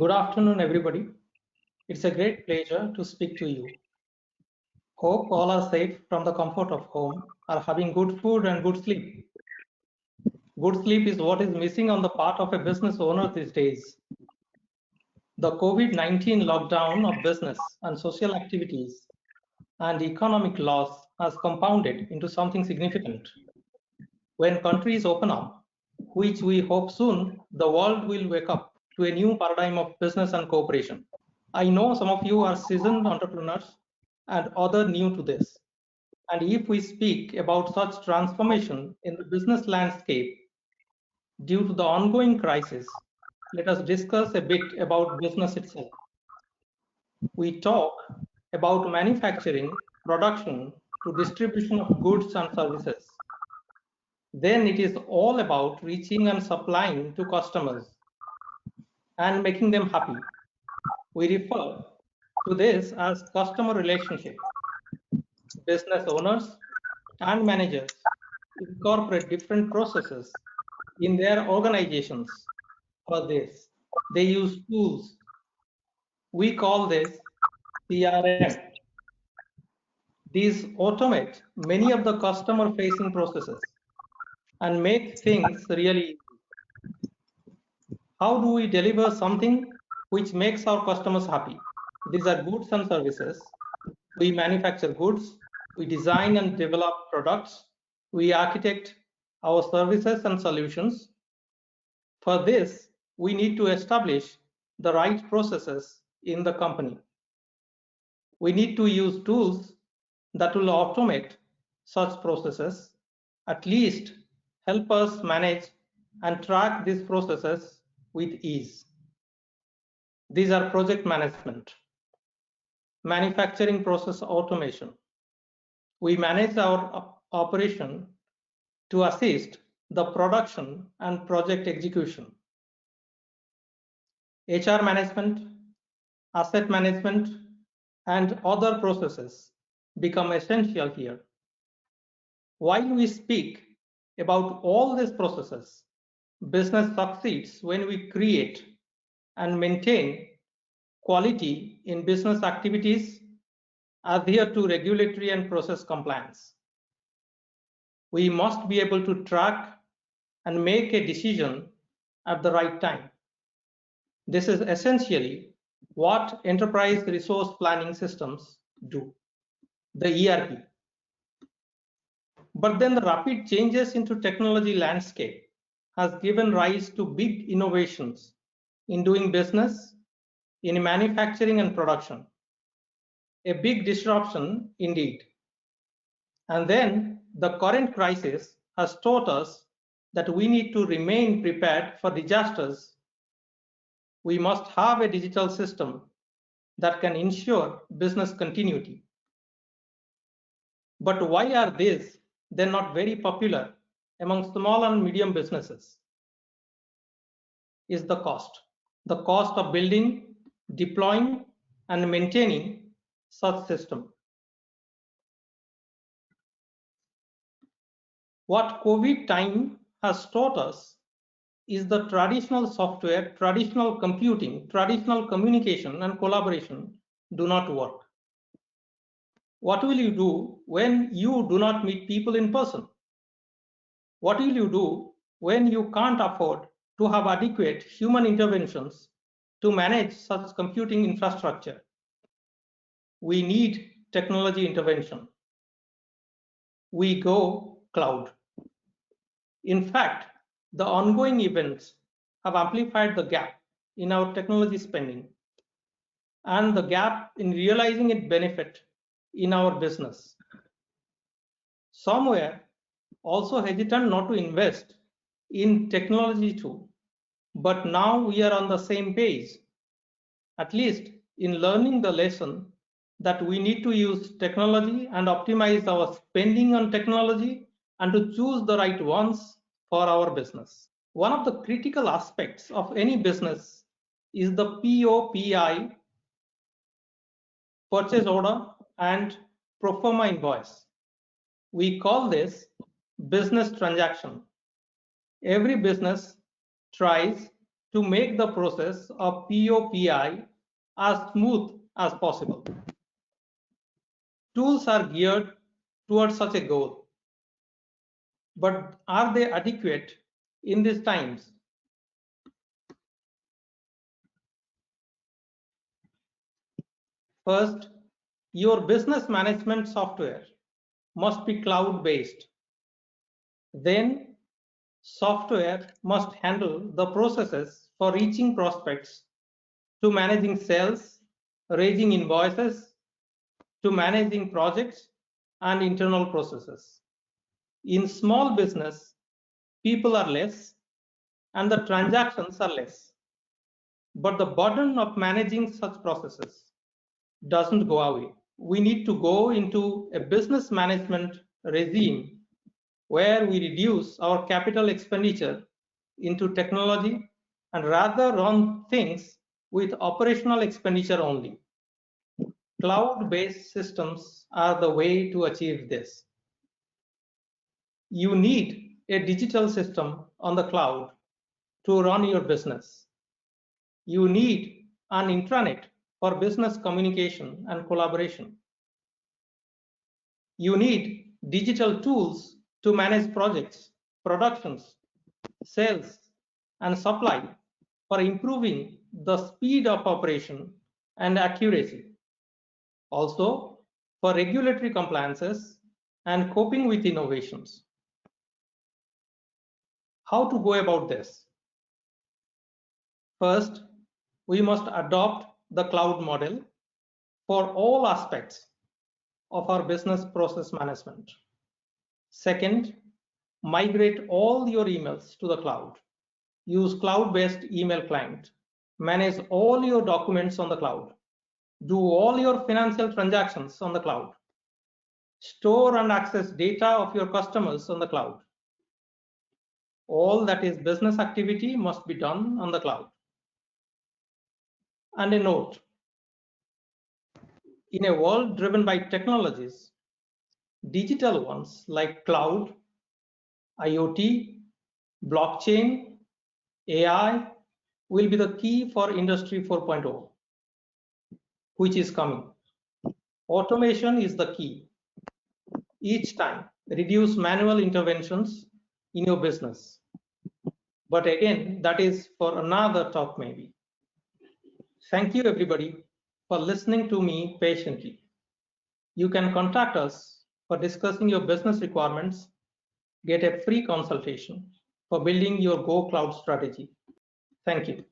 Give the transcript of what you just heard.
Good afternoon, everybody. It's a great pleasure to speak to you. Hope all are safe from the comfort of home, are having good food and good sleep. Good sleep is what is missing on the part of a business owner these days. The COVID-19 lockdown of business and social activities and economic loss has compounded into something significant. When countries open up, which we hope soon, the world will wake up to a new paradigm of business and cooperation. I know some of you are seasoned entrepreneurs and others new to this. And if we speak about such transformation in the business landscape due to the ongoing crisis, let us discuss a bit about business itself. We talk about manufacturing, production to distribution of goods and services. Then it is all about reaching and supplying to customers and making them happy. We refer to this as customer relationship. Business owners and managers incorporate different processes in their organizations for this. They use tools. We call this CRM. These automate many of the customer facing processes and make things really easy. How do we deliver something which makes our customers happy? These are goods and services. We manufacture goods, we design and develop products, we architect our services and solutions. For this, we need to establish the right processes in the company. We need to use tools that will automate such processes, at least help us manage and track these processes with ease. These are project management, manufacturing process automation. We manage our operation to assist the production and project execution. HR management, asset management, and other processes become essential here. While we speak about all these processes, business succeeds when we create and maintain quality in business activities, adhere to regulatory and process compliance. We must be able to track and make a decision at the right time. This is essentially what enterprise resource planning systems do, the ERP. But then the rapid changes into technology landscape has given rise to big innovations in doing business, in manufacturing and production. A big disruption indeed. And then the current crisis has taught us that we need to remain prepared for disasters. We must have a digital system that can ensure business continuity. But why are these then not very popular among small and medium businesses? Is the cost of building, deploying, and maintaining such system. What COVID time has taught us is the traditional software, traditional computing, traditional communication and collaboration do not work. What will you do when you do not meet people in person? What will you do when you can't afford to have adequate human interventions to manage such computing infrastructure? We need technology intervention. We go cloud. In fact, the ongoing events have amplified the gap in our technology spending and the gap in realizing its benefit in our business. Some were also hesitant not to invest in technology too, but now we are on the same page, at least in learning the lesson that we need to use technology and optimize our spending on technology and to choose the right ones for our business. One of the critical aspects of any business is the POPI, purchase order and pro forma invoice. We call this business transaction. Every business tries to make the process of POPI as smooth as possible. Tools are geared towards such a goal. But are they adequate in these times? First, your business management software must be cloud-based. Then, software must handle the processes for reaching prospects, to managing sales, raising invoices, to managing projects and internal processes. In small business, people are less and the transactions are less. But the burden of managing such processes doesn't go away. We need to go into a business management regime where we reduce our capital expenditure into technology and rather run things with operational expenditure only. Cloud-based systems are the way to achieve this. You need a digital system on the cloud to run your business. You need an intranet for business communication and collaboration. You need digital tools to manage projects, productions, sales, and supply for improving the speed of operation and accuracy. Also, for regulatory compliances and coping with innovations. How to go about this? First, we must adopt the cloud model for all aspects of our business process management. Second, migrate all your emails to the cloud. Use cloud-based email client. Manage all your documents on the cloud. Do all your financial transactions on the cloud. Store and access data of your customers on the cloud. All that is business activity must be done on the cloud. And a note, in a world driven by technologies, digital ones like cloud, IoT, blockchain, AI will be the key for Industry 4.0, which is coming. Automation is the key. Each time, reduce manual interventions in your business. But again, that is for another talk maybe. Thank you everybody for listening to me patiently. You can contact us for discussing your business requirements, get a free consultation for building your Go Cloud strategy. Thank you.